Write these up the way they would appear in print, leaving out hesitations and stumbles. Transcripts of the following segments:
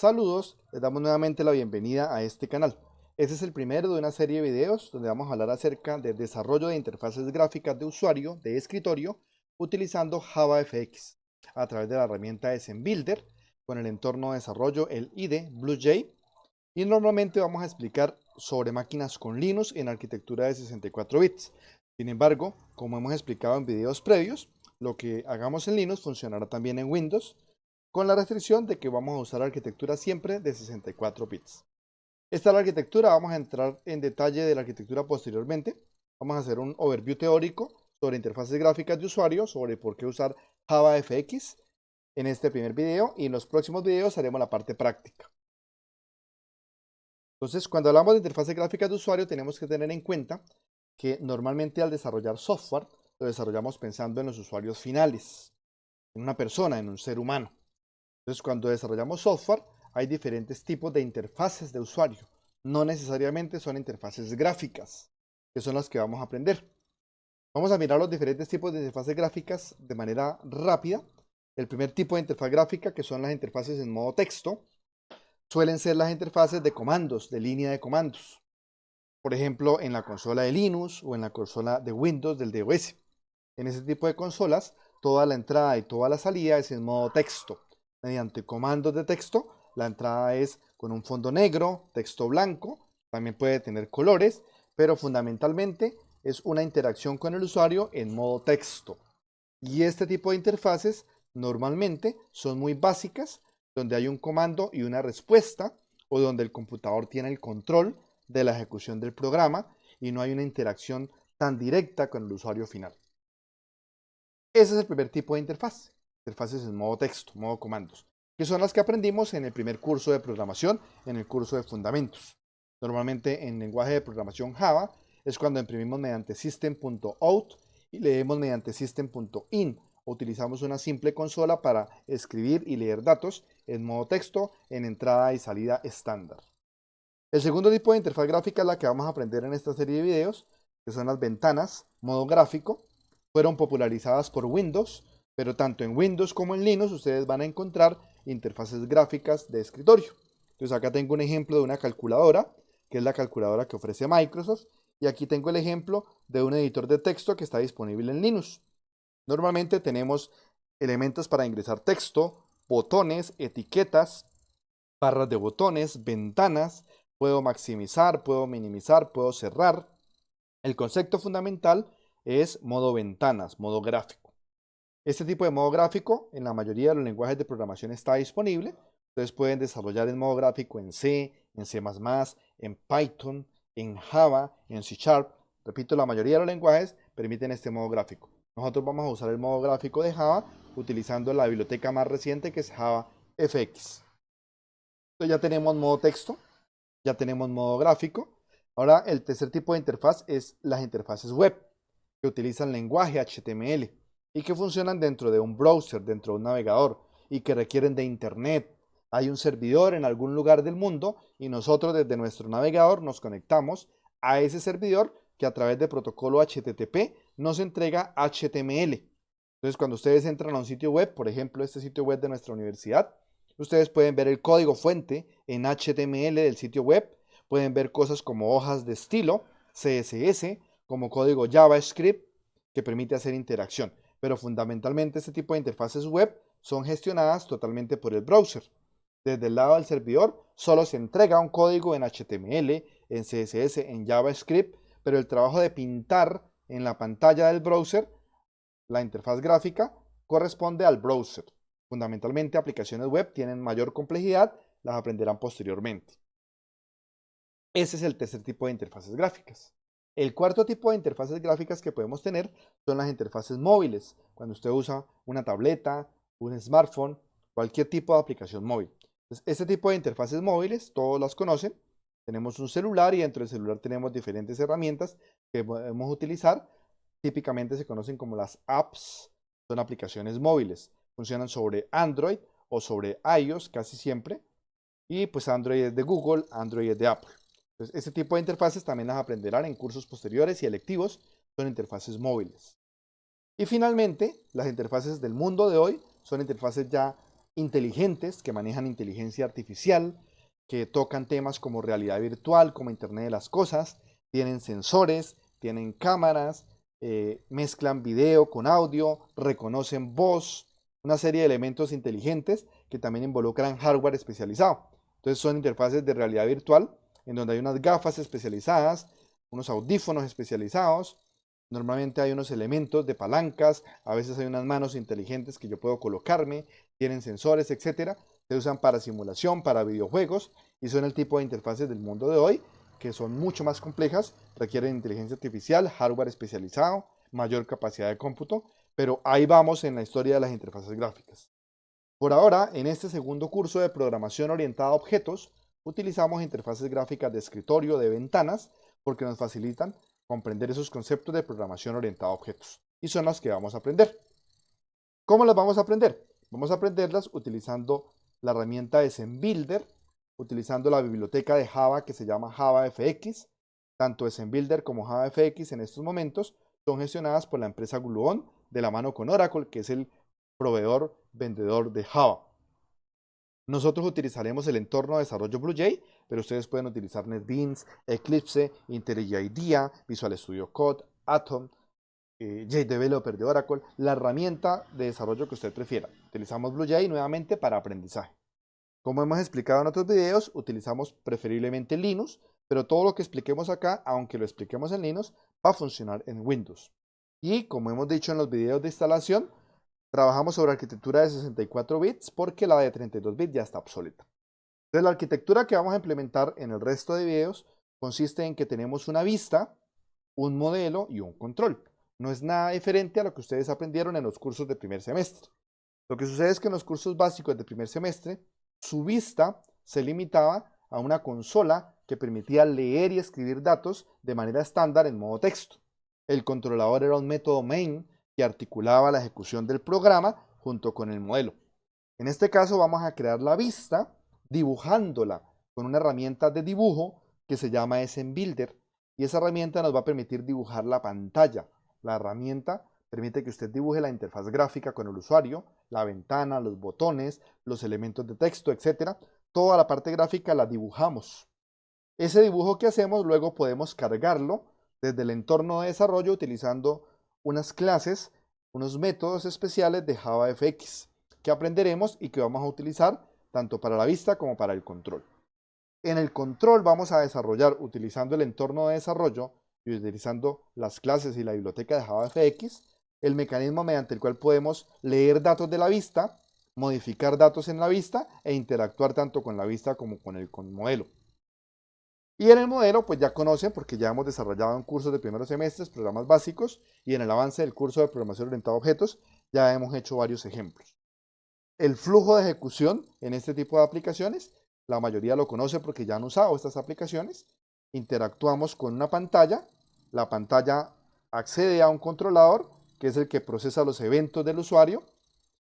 Saludos, les damos nuevamente la bienvenida a este canal. Este es el primero de una serie de videos donde vamos a hablar acerca del desarrollo de interfaces gráficas de usuario de escritorio utilizando JavaFX a través de la herramienta SMBuilder con el entorno de desarrollo el IDE BlueJ, y normalmente vamos a explicar sobre máquinas con Linux en arquitectura de 64 bits. Sin embargo, como hemos explicado en videos previos, lo que hagamos en Linux funcionará también en Windows, con la restricción de que vamos a usar arquitectura siempre de 64 bits. Esta es la arquitectura, vamos a entrar en detalle de la arquitectura posteriormente. Vamos a hacer un overview teórico sobre interfaces gráficas de usuario, sobre por qué usar JavaFX en este primer video, y en los próximos videos haremos la parte práctica. Entonces, cuando hablamos de interfaces gráficas de usuario, tenemos que tener en cuenta que normalmente al desarrollar software, lo desarrollamos pensando en los usuarios finales, en una persona, en un ser humano. Entonces, cuando desarrollamos software, hay diferentes tipos de interfaces de usuario. No necesariamente son interfaces gráficas, que son las que vamos a aprender. Vamos a mirar los diferentes tipos de interfaces gráficas de manera rápida. El primer tipo de interfaz gráfica, que son las interfaces en modo texto, suelen ser las interfaces de comandos, de línea de comandos. Por ejemplo, en la consola de Linux o en la consola de Windows del DOS. En ese tipo de consolas, toda la entrada y toda la salida es en modo texto. Mediante comandos de texto, la entrada es con un fondo negro, texto blanco, también puede tener colores, pero fundamentalmente es una interacción con el usuario en modo texto. Y este tipo de interfaces normalmente son muy básicas, donde hay un comando y una respuesta, o donde el computador tiene el control de la ejecución del programa y no hay una interacción tan directa con el usuario final. Ese es el primer tipo de interfaz, interfaces en modo texto, modo comandos, que son las que aprendimos en el primer curso de programación, en el curso de fundamentos. Normalmente en lenguaje de programación Java es cuando imprimimos mediante system.out y leemos mediante system.in. Utilizamos una simple consola para escribir y leer datos en modo texto en entrada y salida estándar. El segundo tipo de interfaz gráfica es la que vamos a aprender en esta serie de videos, que son las ventanas, modo gráfico. Fueron popularizadas por Windows, pero tanto en Windows como en Linux ustedes van a encontrar interfaces gráficas de escritorio. Entonces acá tengo un ejemplo de una calculadora, que es la calculadora que ofrece Microsoft, y aquí tengo el ejemplo de un editor de texto que está disponible en Linux. Normalmente tenemos elementos para ingresar texto, botones, etiquetas, barras de botones, ventanas. Puedo maximizar, puedo minimizar, puedo cerrar. El concepto fundamental es modo ventanas, modo gráfico. Este tipo de modo gráfico en la mayoría de los lenguajes de programación está disponible. Ustedes pueden desarrollar el modo gráfico en C, en C++, en Python, en Java, en C Sharp. Repito, la mayoría de los lenguajes permiten este modo gráfico. Nosotros vamos a usar el modo gráfico de Java utilizando la biblioteca más reciente, que es JavaFX. Entonces ya tenemos modo texto, ya tenemos modo gráfico. Ahora el tercer tipo de interfaz es las interfaces web, que utilizan lenguaje HTML y que funcionan dentro de un browser, dentro de un navegador, y que requieren de internet. Hay un servidor en algún lugar del mundo y nosotros desde nuestro navegador nos conectamos a ese servidor, que a través de protocolo HTTP nos entrega HTML. Entonces, cuando ustedes entran a un sitio web, por ejemplo este sitio web de nuestra universidad, ustedes pueden ver el código fuente en HTML del sitio web, pueden ver cosas como hojas de estilo, CSS, como código JavaScript, que permite hacer interacción. Pero fundamentalmente este tipo de interfaces web son gestionadas totalmente por el browser. Desde el lado del servidor solo se entrega un código en HTML, en CSS, en JavaScript, pero el trabajo de pintar en la pantalla del browser la interfaz gráfica corresponde al browser. Fundamentalmente, aplicaciones web tienen mayor complejidad, las aprenderán posteriormente. Ese es el tercer tipo de interfaces gráficas. El cuarto tipo de interfaces gráficas que podemos tener son las interfaces móviles, cuando usted usa una tableta, un smartphone, cualquier tipo de aplicación móvil. Entonces, este tipo de interfaces móviles, todos las conocen. Tenemos un celular y dentro del celular tenemos diferentes herramientas que podemos utilizar. Típicamente se conocen como las apps, son aplicaciones móviles. Funcionan sobre Android o sobre iOS casi siempre. Y pues Android es de Google, Android es de Apple. Entonces, este tipo de interfaces también las aprenderán en cursos posteriores y electivos. Son interfaces móviles. Y finalmente, las interfaces del mundo de hoy son interfaces ya inteligentes que manejan inteligencia artificial, que tocan temas como realidad virtual, como Internet de las Cosas, tienen sensores, tienen cámaras, mezclan video con audio, reconocen voz, una serie de elementos inteligentes que también involucran hardware especializado. Entonces son interfaces de realidad virtual en donde hay unas gafas especializadas, unos audífonos especializados, normalmente hay unos elementos de palancas, a veces hay unas manos inteligentes que yo puedo colocarme, tienen sensores, etcétera. Se usan para simulación, para videojuegos y son el tipo de interfaces del mundo de hoy que son mucho más complejas, requieren inteligencia artificial, hardware especializado, mayor capacidad de cómputo, pero ahí vamos en la historia de las interfaces gráficas. Por ahora, en este segundo curso de programación orientada a objetos, utilizamos interfaces gráficas de escritorio, de ventanas, porque nos facilitan comprender esos conceptos de programación orientada a objetos. Y son las que vamos a aprender. ¿Cómo las vamos a aprender? Vamos a aprenderlas utilizando la herramienta ZenBuilder, utilizando la biblioteca de Java que se llama JavaFX. Tanto ZenBuilder como JavaFX en estos momentos son gestionadas por la empresa Gluon de la mano con Oracle, que es el proveedor vendedor de Java. Nosotros utilizaremos el entorno de desarrollo BlueJ, pero ustedes pueden utilizar NetBeans, Eclipse, IntelliJ IDEA, Visual Studio Code, Atom, JDeveloper de Oracle, la herramienta de desarrollo que usted prefiera. Utilizamos BlueJ nuevamente para aprendizaje. Como hemos explicado en otros videos, utilizamos preferiblemente Linux, pero todo lo que expliquemos acá, aunque lo expliquemos en Linux, va a funcionar en Windows. Y como hemos dicho en los videos de instalación, trabajamos sobre arquitectura de 64 bits porque la de 32 bits ya está obsoleta. Entonces la arquitectura que vamos a implementar en el resto de videos consiste en que tenemos una vista, un modelo y un control. No es nada diferente a lo que ustedes aprendieron en los cursos de primer semestre. Lo que sucede es que en los cursos básicos de primer semestre, su vista se limitaba a una consola que permitía leer y escribir datos de manera estándar en modo texto. El controlador era un método main que articulaba la ejecución del programa junto con el modelo. En este caso vamos a crear la vista dibujándola con una herramienta de dibujo que se llama ZenBuilder y esa herramienta nos va a permitir dibujar la pantalla. La herramienta permite que usted dibuje la interfaz gráfica con el usuario, la ventana, los botones, los elementos de texto, etc. Toda la parte gráfica la dibujamos. Ese dibujo que hacemos luego podemos cargarlo desde el entorno de desarrollo utilizando unas clases, unos métodos especiales de JavaFX que aprenderemos y que vamos a utilizar tanto para la vista como para el control. En el control vamos a desarrollar utilizando el entorno de desarrollo y utilizando las clases y la biblioteca de JavaFX, el mecanismo mediante el cual podemos leer datos de la vista, modificar datos en la vista e interactuar tanto con la vista como con el modelo. Y en el modelo, pues ya conocen, porque ya hemos desarrollado en cursos de primeros semestres programas básicos y en el avance del curso de programación orientada a objetos ya hemos hecho varios ejemplos. El flujo de ejecución en este tipo de aplicaciones, la mayoría lo conoce porque ya han usado estas aplicaciones. Interactuamos con una pantalla, la pantalla accede a un controlador, que es el que procesa los eventos del usuario.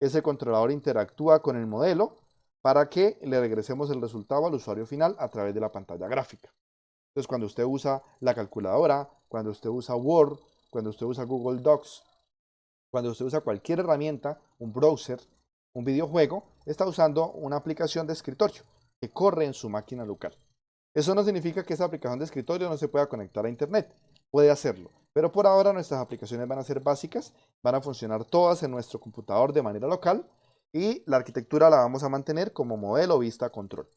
Ese controlador interactúa con el modelo para que le regresemos el resultado al usuario final a través de la pantalla gráfica. Entonces, cuando usted usa la calculadora, cuando usted usa Word, cuando usted usa Google Docs, cuando usted usa cualquier herramienta, un browser, un videojuego, está usando una aplicación de escritorio que corre en su máquina local. Eso no significa que esa aplicación de escritorio no se pueda conectar a Internet. Puede hacerlo, pero por ahora nuestras aplicaciones van a ser básicas, van a funcionar todas en nuestro computador de manera local y la arquitectura la vamos a mantener como modelo vista control,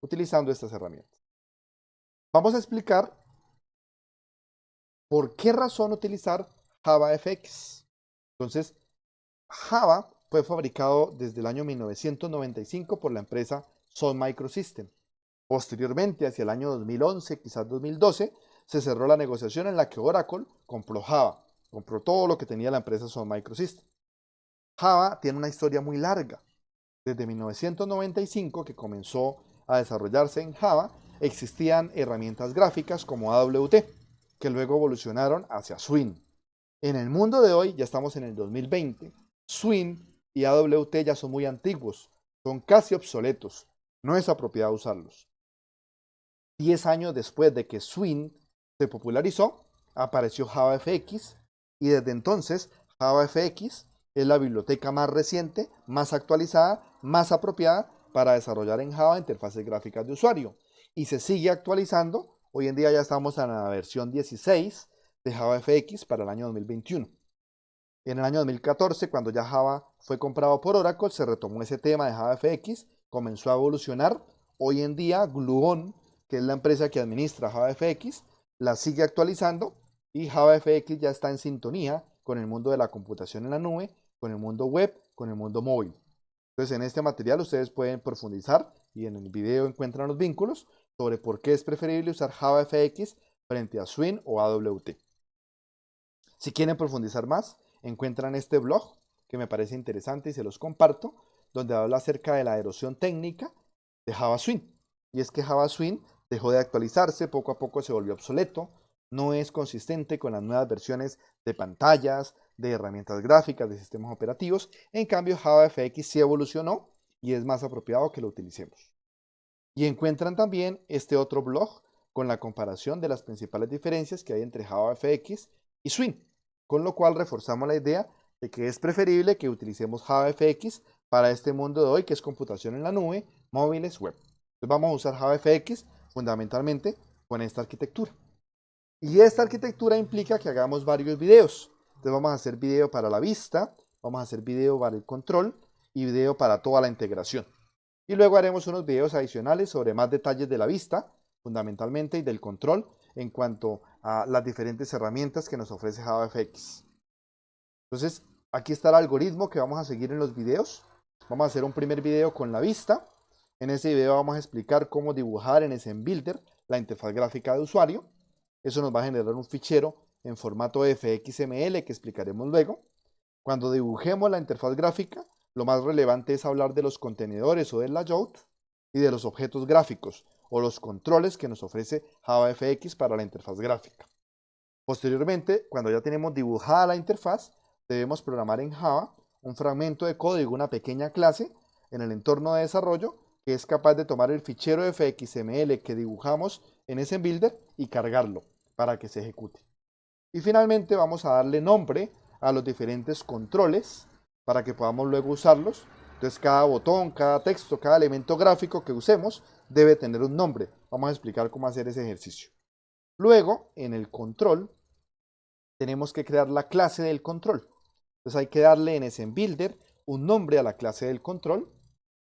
utilizando estas herramientas. Vamos a explicar por qué razón utilizar JavaFX. Entonces, Java fue fabricado desde el año 1995 por la empresa Sun Microsystem. Posteriormente, hacia el año 2011, quizás 2012, se cerró la negociación en la que Oracle compró Java, compró todo lo que tenía la empresa Sun Microsystem. Java tiene una historia muy larga. Desde 1995, que comenzó a desarrollarse en Java, existían herramientas gráficas como AWT, que luego evolucionaron hacia Swing. En el mundo de hoy, ya estamos en el 2020, Swing y AWT ya son muy antiguos, son casi obsoletos, no es apropiado usarlos. 10 años después de que Swing se popularizó, apareció JavaFX y desde entonces JavaFX es la biblioteca más reciente, más actualizada, más apropiada para desarrollar en Java interfaces gráficas de usuario. Y se sigue actualizando. Hoy en día ya estamos en la versión 16 de JavaFX para el año 2021. En el año 2014, cuando ya Java fue comprado por Oracle, se retomó ese tema de JavaFX, comenzó a evolucionar. Hoy en día, Gluon, que es la empresa que administra JavaFX, la sigue actualizando y JavaFX ya está en sintonía con el mundo de la computación en la nube, con el mundo web, con el mundo móvil. Entonces, en este material ustedes pueden profundizar y en el video encuentran los vínculos sobre por qué es preferible usar JavaFX frente a Swing o AWT. Si quieren profundizar más, encuentran este blog que me parece interesante y se los comparto, donde habla acerca de la erosión técnica de Java Swing. Y es que Java Swing dejó de actualizarse, poco a poco se volvió obsoleto, no es consistente con las nuevas versiones de pantallas, de herramientas gráficas, de sistemas operativos. En cambio, JavaFX sí evolucionó y es más apropiado que lo utilicemos. Y encuentran también este otro blog con la comparación de las principales diferencias que hay entre JavaFX y Swing, con lo cual reforzamos la idea de que es preferible que utilicemos JavaFX para este mundo de hoy, que es computación en la nube, móviles, web. Entonces vamos a usar JavaFX fundamentalmente con esta arquitectura. Y esta arquitectura implica que hagamos varios videos. Entonces vamos a hacer video para la vista, vamos a hacer video para el control y video para toda la integración. Y luego haremos unos videos adicionales sobre más detalles de la vista, fundamentalmente, y del control en cuanto a las diferentes herramientas que nos ofrece JavaFX. Entonces, aquí está el algoritmo que vamos a seguir en los videos. Vamos a hacer un primer video con la vista. En ese video vamos a explicar cómo dibujar en SMBuilder la interfaz gráfica de usuario. Eso nos va a generar un fichero en formato FXML que explicaremos luego. Cuando dibujemos la interfaz gráfica, lo más relevante es hablar de los contenedores o del layout y de los objetos gráficos o los controles que nos ofrece JavaFX para la interfaz gráfica. Posteriormente, cuando ya tenemos dibujada la interfaz, debemos programar en Java un fragmento de código, una pequeña clase en el entorno de desarrollo que es capaz de tomar el fichero FXML que dibujamos en SMBuilder y cargarlo para que se ejecute. Y finalmente vamos a darle nombre a los diferentes controles para que podamos luego usarlos. Entonces cada botón, cada texto, cada elemento gráfico que usemos debe tener un nombre. Vamos a explicar cómo hacer ese ejercicio. Luego, en el control, tenemos que crear la clase del control. Entonces hay que darle en SMBuilder un nombre a la clase del control.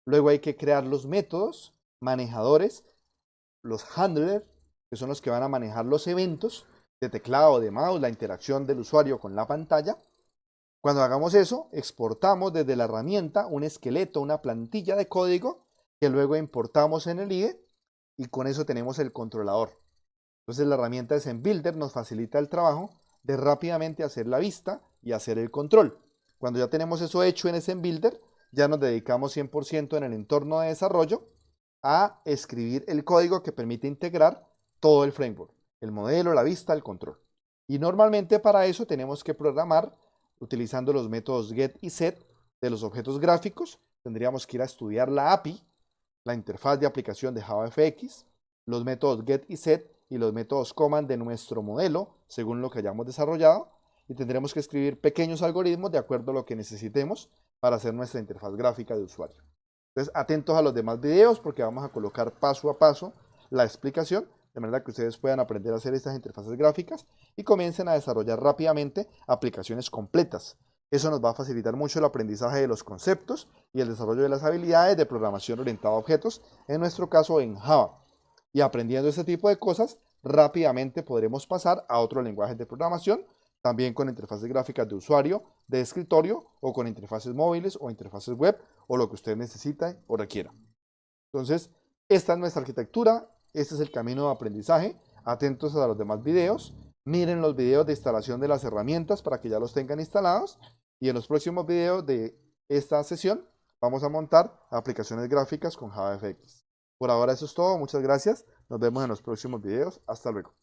Luego hay que crear los métodos, manejadores, los handlers, que son los que van a manejar los eventos de teclado, de mouse, la interacción del usuario con la pantalla. Cuando hagamos eso, exportamos desde la herramienta un esqueleto, una plantilla de código que luego importamos en el IDE y con eso tenemos el controlador. Entonces la herramienta SMBuilder nos facilita el trabajo de rápidamente hacer la vista y hacer el control. Cuando ya tenemos eso hecho en SMBuilder, ya nos dedicamos 100% en el entorno de desarrollo a escribir el código que permite integrar todo el framework, el modelo, la vista, el control. Y normalmente para eso tenemos que programar utilizando los métodos get y set de los objetos gráficos. Tendríamos que ir a estudiar la API, la interfaz de aplicación de JavaFX, los métodos get y set y los métodos command de nuestro modelo según lo que hayamos desarrollado, y tendremos que escribir pequeños algoritmos de acuerdo a lo que necesitemos para hacer nuestra interfaz gráfica de usuario. Entonces, atentos a los demás videos porque vamos a colocar paso a paso la explicación, de manera que ustedes puedan aprender a hacer estas interfaces gráficas y comiencen a desarrollar rápidamente aplicaciones completas. Eso nos va a facilitar mucho el aprendizaje de los conceptos y el desarrollo de las habilidades de programación orientada a objetos, en nuestro caso en Java. Y aprendiendo este tipo de cosas, rápidamente podremos pasar a otros lenguajes de programación, también con interfaces gráficas de usuario, de escritorio o con interfaces móviles o interfaces web o lo que usted necesite o requiera. Entonces, esta es nuestra arquitectura, este es el camino de aprendizaje. Atentos a los demás videos, miren los videos de instalación de las herramientas para que ya los tengan instalados y en los próximos videos de esta sesión vamos a montar aplicaciones gráficas con JavaFX. Por ahora eso es todo, muchas gracias, nos vemos en los próximos videos, hasta luego.